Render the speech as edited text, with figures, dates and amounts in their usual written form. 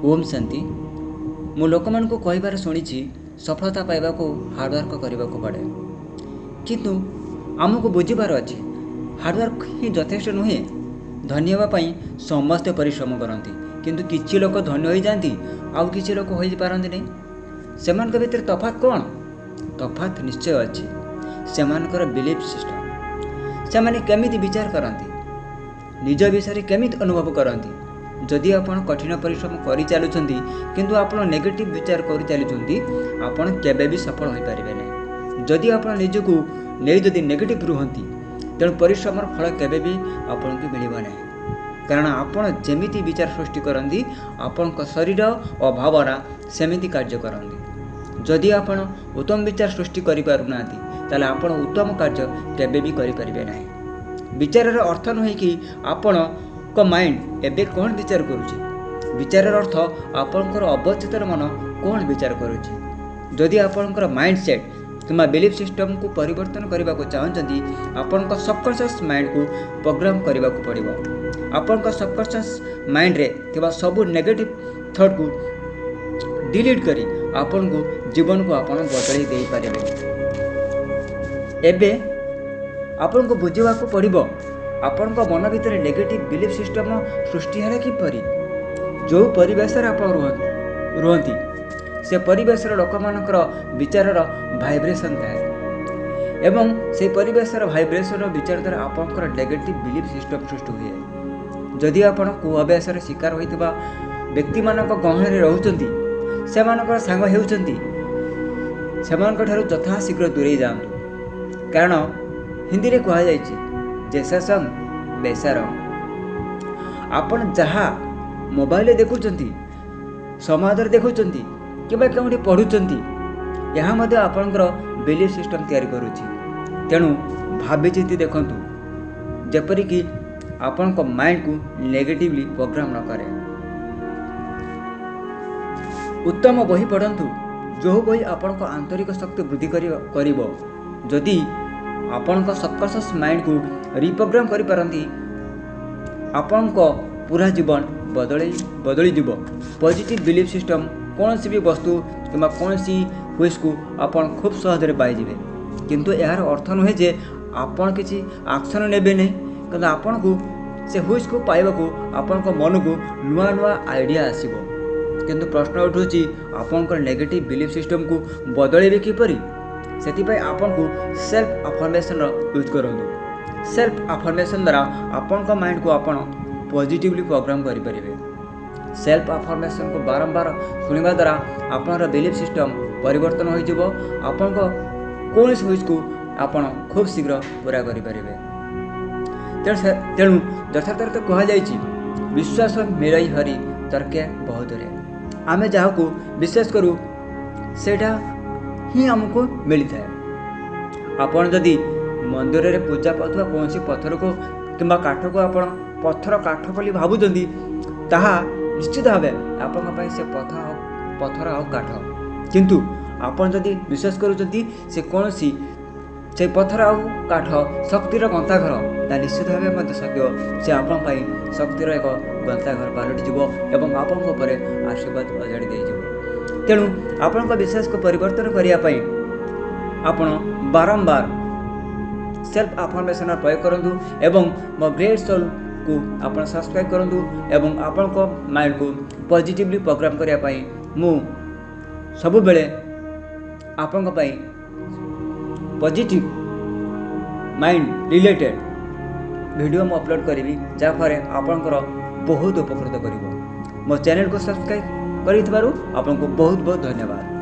ओम शांति। मु लोक मान को कहबार शुणी सफलता पाइबा को हार्डवर्क करने को पड़े, किंतु आमको बुझीबार अच्छी हार्डवर्क ही यथेष्ट नुहे। धनी होगापाई समस्ते परिश्रम करती, किंतु किछि लोक धनी हो जाती, आउ किछि लोक हो पारती नहीं। सेमान भितर तफात कौन? तफात निश्चय अच्छी। सेमानकर बिलीफ सिस्टम, से केमिति विचार करती, निज विषय केमिति अनुभव करती। जदि आपण कठिन परिश्रम कर चलुंट किंतु आपण नेगेटिव विचार कर चलुंट, आपण केबे भी सफल हो पारे नहीं। जदि आपण निजक नहीं जदि नेगेटिव रुहति, तेणु परिश्रम फल केबे भी आपण को मिल ना। कारण आपण जेमिति विचार सृष्टि करती, आपण शरीर और भावना सेमिति कार्य करती। जदि आपण उत्तम विचार सृष्टि करें ताले आपण उत्तम कार्य केबे भी करें ना। विचार अर्थ नुहे कि आपण को माइंड एबे कौन विचार करुछि। विचार अर्थ आपणकर अवचेतन मन कौन विचार करुछि। जदि आपणकर माइंड सेट किंवा बिलीफ सिस्टम को परिवर्तन करने को चाहते, आपण सबकॉन्शियस माइंड को प्रोग्राम करने को पड़ो। आपण सबकॉन्शियस माइंड रे थिबा सबु नेगेटिव थॉट को डिलीट करी आपण को जीवन को आपण बदलाई दे पारे। एबे आपण को बुझिबा को पड़िबो आपण मन भीतर नेगेटिव बिलीफ सिस्टम सृष्टि है किपरि। जो परिवेश आप रुहति से परिवेश लोक मानकर विचार भाइब्रेशन थाए एवं से परिवेश भाइब्रेशन विचार द्वारा आपंकर नेगेटिव बिलीफ सिस्टम सृष्टि हुए। जदि आपण कुअभ्यास शिकार होता व्यक्ति मान गहन रोचंती, से सांग होती, यथा शीघ्र दूरे जातु। कारण हिंदी रे कहा जायछि जैसा संग वैसा रंग। आपण जहाँ मोबाइल देखुंती, समाज देखुंती कि कौटी पढ़ुंती, यह आपणकर बिलीफ सिस्टम तैयारी करुच्ची। तेणु भाविचिंती देखंतु जेपरिक आपण को माइंड को नेगेटिवली प्रोग्राम न करे। उत्तम बही पढ़ंतु, जो बही आपण को आंतरिक शक्ति वृद्धि करिवो। जदि आपण सबकॉन्शियस माइंड को रिप्रोग्राम करि पारंती, आपण को पूरा जीवन बदली जीव। पॉजिटिव बिलीफ सिस्टम कौन सी भी वस्तु किंवा कौन सी हुइस को आपण खूब सहज पाइबे। किंतु यार अर्थ नुहे जे आपण किसी एक्शन नेबे नहीं, किंतु आपण को से हुइस को पाइबा को आपण को मन को नुआ नुआ आइडिया आसीबो। किंतु प्रश्न उठुची आपण नेगेटिव बिलीफ सिस्टम को बदलैबे किपरि। सेतिपाई आपन को सेल्फ अफर्मेशन यूज करंतु। सेल्फ अफर्मेशन द्वारा आपन का माइंड को आपण पॉजिटिवली प्रोग्राम करि परिबे। सेल्फ अफर्मेशन को बारंबार सुनिबा द्वारा आपनर बिलीफ सिस्टम परिवर्तन हो जिवो। आपन को कोन स्विच को आपण खूब शीघ्र पूरा करि परिबे। तेणु यथार्थ कहा जायछि विश्वास मेरई हरि तर्के बहुत रे। आमे जाहा को विश्वास करू सेटा ही हमको मिलता है। आपण जदि मंदिर रे पूजा पाथुआ कौन सी पत्थर को किंबा काठ को आपण पत्थर काठ बोली भावुचंदी, ताहा निश्चित भावे आपण से पत्थर आ काठ। किंतु आपण जदि विश्वास करूचंती से कौन सी से पत्थर आ काठ शक्तिर गंताघर, ता निश्चित भावे मत सत्य से आपण शक्तिर एक गंताघर पालटि जीव एवं आपण उपरे आशीर्वाद अजाड़ी दे जीव। तेणु आपण विश्वास को परिवर्तन करने आपण बारंबार सेल्फ अफर्मेशन प्रयोग करूँ एवं मो ग्रेट सोल को आपण सब्सक्राइब करूँ एवं आपण को माइंड को पॉजिटिवली प्रोग्राम करने मु सब बेले आपण पॉजिटिव माइंड रिलेटेड वीडियो मु अपलोड करी, जहाँफल आपणकर बहुत उपकृत कर। मो चैनल को सब्सक्राइब करिथिबारु आपनको बहुत बहुत धन्यवाद।